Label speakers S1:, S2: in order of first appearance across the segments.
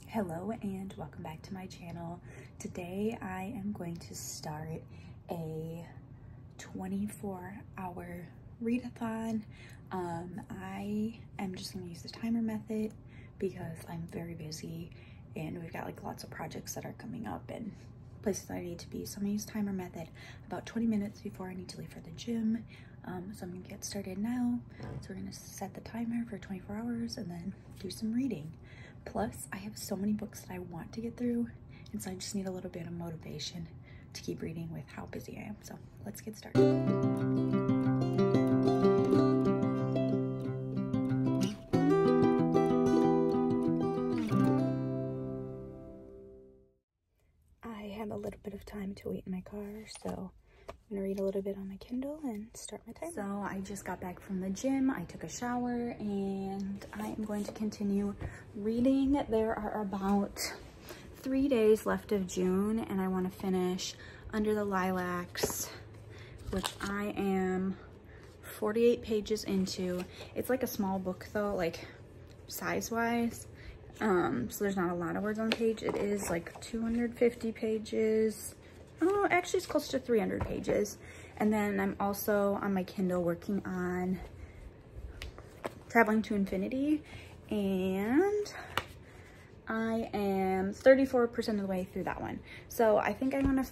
S1: Hello and welcome back to my channel. Today I am going to start a 24-hour readathon. I am just going to use the timer method because I'm very busy and we've got like lots of projects that are coming up and places I need to be. So I'm going to use timer method about 20 minutes before I need to leave for the gym. So I'm going to get started now. So we're going to set the timer for 24 hours and then do some reading. Plus, I have so many books that I want to get through, and so I just need a little bit of motivation to keep reading with how busy I am. So let's get started. I have a little bit of time to wait in my car, so I'm gonna read a little bit on my Kindle and start my timer. So I just got back from the gym, I took a shower, and I am going to continue reading. There are about 3 days left of June, and I want to finish Under the Lilacs, which I am 48 pages into. It's like a small book though, like size-wise. So there's not a lot of words on the page. It is like 250 pages. Oh, actually it's close to 300 pages. And then I'm also on my Kindle working on Traveling to Infinity, and I am 34% of the way through that one. So I think I want to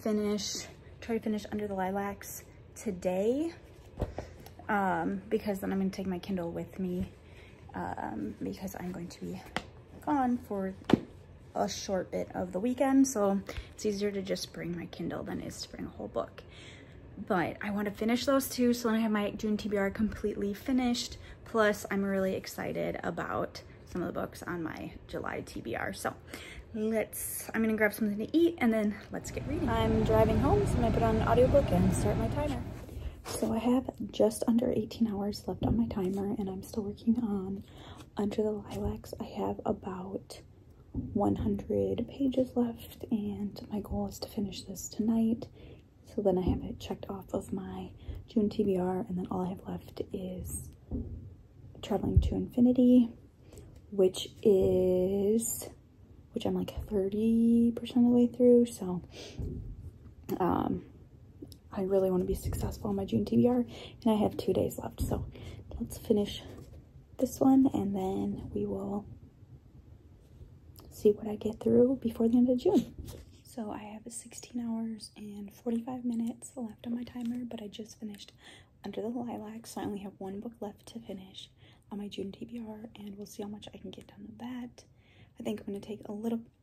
S1: try to finish Under the Lilacs today, because then I'm going to take my Kindle with me, because I'm going to be gone for a short bit of the weekend, so it's easier to just bring my Kindle than it is to bring a whole book. But I want to finish those two, so then I have my June TBR completely finished. Plus, I'm really excited about some of the books on my July TBR. So I'm gonna grab something to eat and then let's get reading. I'm driving home, so I'm gonna put on an audiobook and start my timer. So I have just under 18 hours left on my timer, and I'm still working on Under the Lilacs. I have about 100 pages left, and my goal is to finish this tonight. So then I have it checked off of my June TBR, and then all I have left is Traveling to Infinity, which I'm like 30% of the way through. So I really want to be successful in my June TBR, and I have 2 days left. So let's finish this one, and then we will see what I get through before the end of June. So I have 16 hours and 45 minutes left on my timer, but I just finished Under the Lilacs, so I only have one book left to finish on my June TBR, and we'll see how much I can get done with that. I think I'm going to take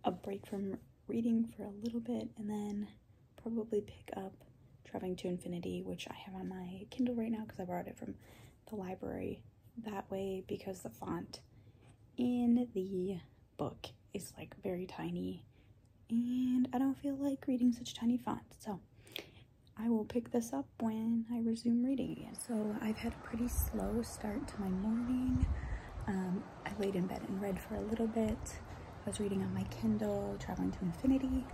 S1: a break from reading for a little bit, and then probably pick up Traveling to Infinity, which I have on my Kindle right now because I borrowed it from the library that way, because the font in the book is like very tiny, and I don't feel like reading such tiny fonts, so I will pick this up when I resume reading again. So I've had a pretty slow start to my morning. I laid in bed and read for a little bit. I was reading on my Kindle Traveling to Infinity,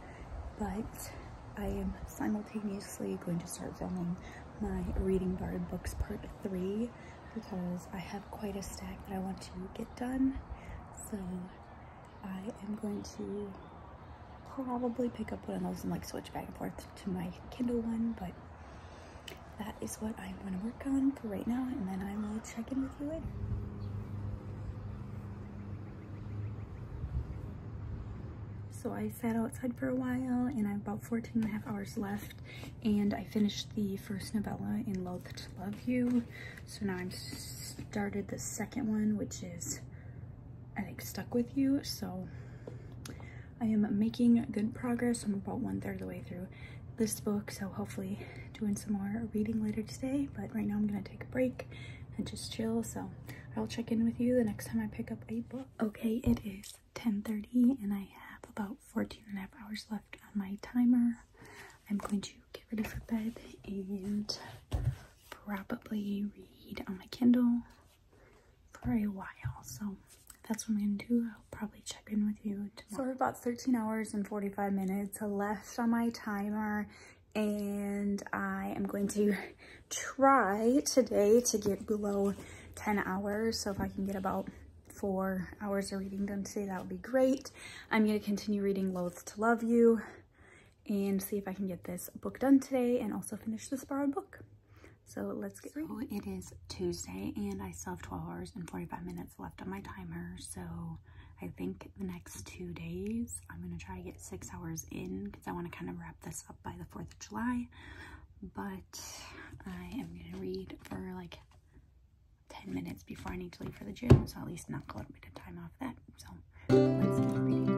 S1: but I am simultaneously going to start filming my Reading Bard Books Part 3 because I have quite a stack that I want to get done. So I am going to probably pick up one of those and like switch back and forth to my Kindle one, but that is what I'm going to work on for right now, and then I will check in with you later. So I sat outside for a while, and I have about 14 and a half hours left, and I finished the first novella in Loath to Love You. So now I'm started the second one, which is, I think, Stuck With You. So I am making good progress. I'm about 1/3 of the way through this book, so hopefully doing some more reading later today. But right now I'm gonna take a break and just chill. So I'll check in with you the next time I pick up a book. Okay, it is 10:30 and I have about 14 and a half hours left on my timer. I'm going to get ready for bed and probably read on my Kindle for a while. So that's what I'm gonna do. I'll probably check in with you tomorrow. So we're about 13 hours and 45 minutes left on my timer, and I am going to try today to get below 10 hours. So if I can get about 4 hours of reading done today, that would be great. I'm going to continue reading Loath to Love You and see if I can get this book done today and also finish this borrowed book. So let's get reading. So it is Tuesday and I still have 12 hours and 45 minutes left on my timer. So I think the next 2 days, I'm going to try to get 6 hours in because I want to kind of wrap this up by the 4th of July. But I am going to read for like 10 minutes before I need to leave for the gym. So at least knock a little bit of time off that. So let's keep reading.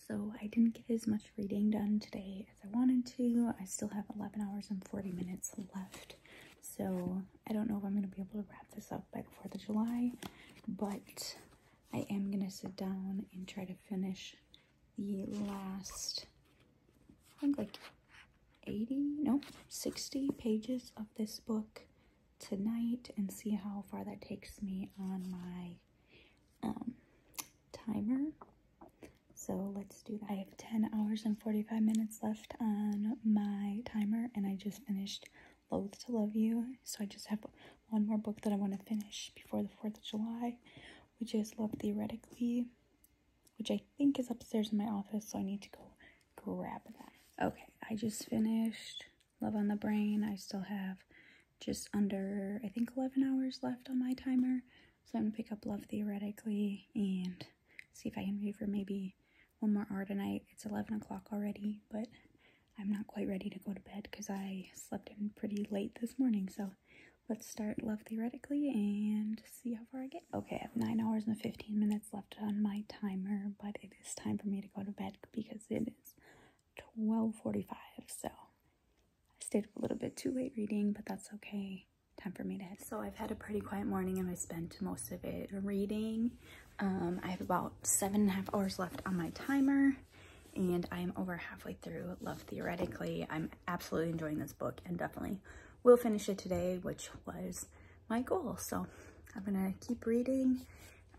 S1: So I didn't get as much reading done today as I wanted to. I still have 11 hours and 40 minutes left. So I don't know if I'm going to be able to wrap this up by the 4th of July, but I am going to sit down and try to finish the last, I think like 60 pages of this book tonight and see how far that takes me on my timer. So let's do that. I have 10 hours and 45 minutes left on my timer and I just finished Loath to Love You. So I just have one more book that I want to finish before the 4th of July, which is Love Theoretically, which I think is upstairs in my office, so I need to go grab that. Okay, I just finished Love on the Brain. I still have just under, I think, 11 hours left on my timer. So I'm going to pick up Love Theoretically and see if I can read for maybe 1 more hour tonight. It's 11 o'clock already, but I'm not quite ready to go to bed because I slept in pretty late this morning. So let's start Love Theoretically and see how far I get. Okay, I have 9 hours and 15 minutes left on my timer, but it is time for me to go to bed because it is 12:45. So I stayed up a little bit too late reading, but that's okay. Time for me to head. So I've had a pretty quiet morning and I spent most of it reading. I have about 7.5 hours left on my timer and I am over halfway through Love Theoretically. I'm absolutely enjoying this book and definitely will finish it today, which was my goal. So I'm gonna keep reading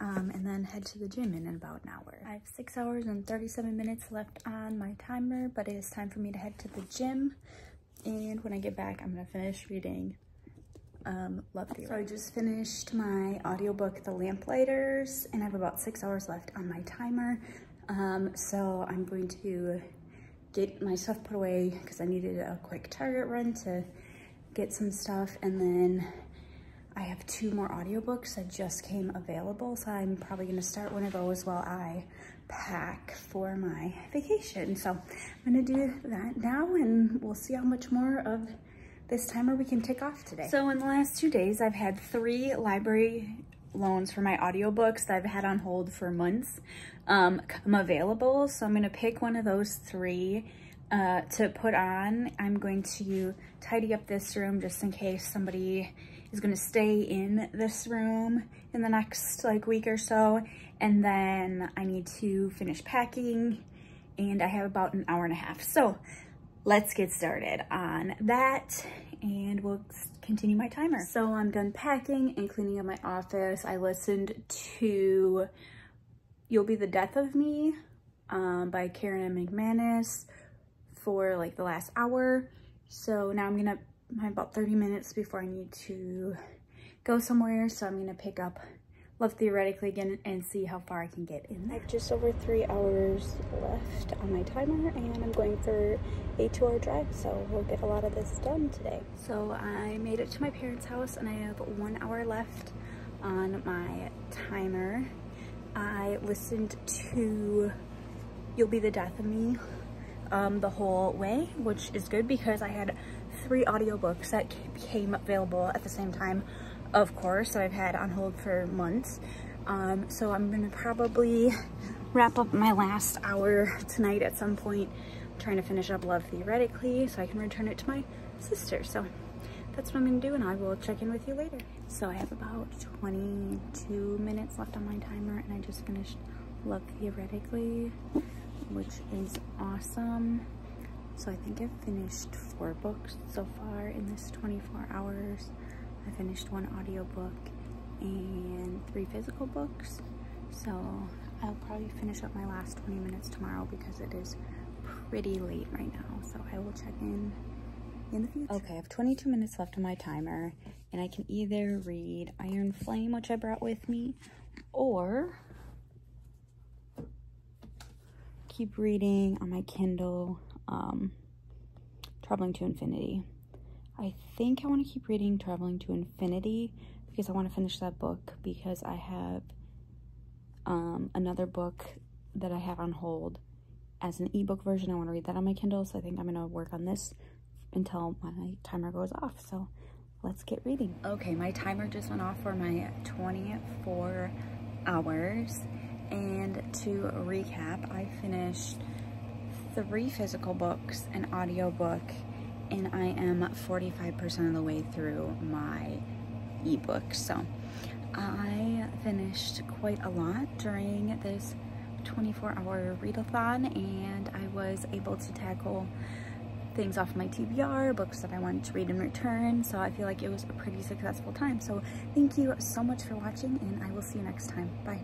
S1: and then head to the gym in about an hour. I have 6 hours and 37 minutes left on my timer, but it is time for me to head to the gym. And when I get back, I'm gonna finish reading Love Theoretically. So I just finished my audiobook, The Lamplighters, and I have about 6 hours left on my timer. So I'm going to get my stuff put away because I needed a quick Target run to get some stuff. And then I have 2 more audiobooks that just came available. So I'm probably going to start one of those while I pack for my vacation. So I'm going to do that now and we'll see how much more of this timer we can tick off today. So in the last 2 days, I've had 3 library loans for my audiobooks that I've had on hold for months come available. So I'm gonna pick one of those 3 to put on. I'm going to tidy up this room just in case somebody is gonna stay in this room in the next like week or so. And then I need to finish packing and I have about an hour and a half. So let's get started on that and we'll continue my timer. So I'm done packing and cleaning up my office. I listened to You'll Be the Death of Me by Karen M. McManus for like the last hour. So now I have about 30 minutes before I need to go somewhere. So I'm gonna pick up Love Theoretically again and see how far I can get in there. I have just over 3 hours left on my timer and I'm going for a 2-hour drive, so we'll get a lot of this done today. So I made it to my parents' house and I have 1 hour left on my timer. I listened to You'll Be the Death of Me the whole way, which is good because I had 3 audiobooks that became available at the same time, of course, that I've had on hold for months. So I'm gonna probably wrap up my last hour tonight at some point, trying to finish up Love Theoretically so I can return it to my sister. So that's what I'm gonna do and I will check in with you later. So I have about 22 minutes left on my timer and I just finished Love Theoretically, which is awesome. So I think I've finished 4 books so far in this 24 hours. I finished 1 audiobook and 3 physical books. So I'll probably finish up my last 20 minutes tomorrow because it is pretty late right now. So I will check in the future. Okay, I have 22 minutes left on my timer, and I can either read Iron Flame, which I brought with me, or keep reading on my Kindle, Traveling to Infinity. I think I want to keep reading Traveling to Infinity because I want to finish that book, because I have another book that I have on hold as an ebook version. I want to read that on my Kindle, so I think I'm going to work on this until my timer goes off. So let's get reading. Okay, my timer just went off for my 24 hours. And to recap, I finished 3 physical books, an audio book, and I am 45% of the way through my ebook. So I finished quite a lot during this 24-hour readathon, and I was able to tackle things off my TBR, books that I wanted to read in return. So I feel like it was a pretty successful time. So thank you so much for watching, and I will see you next time. Bye.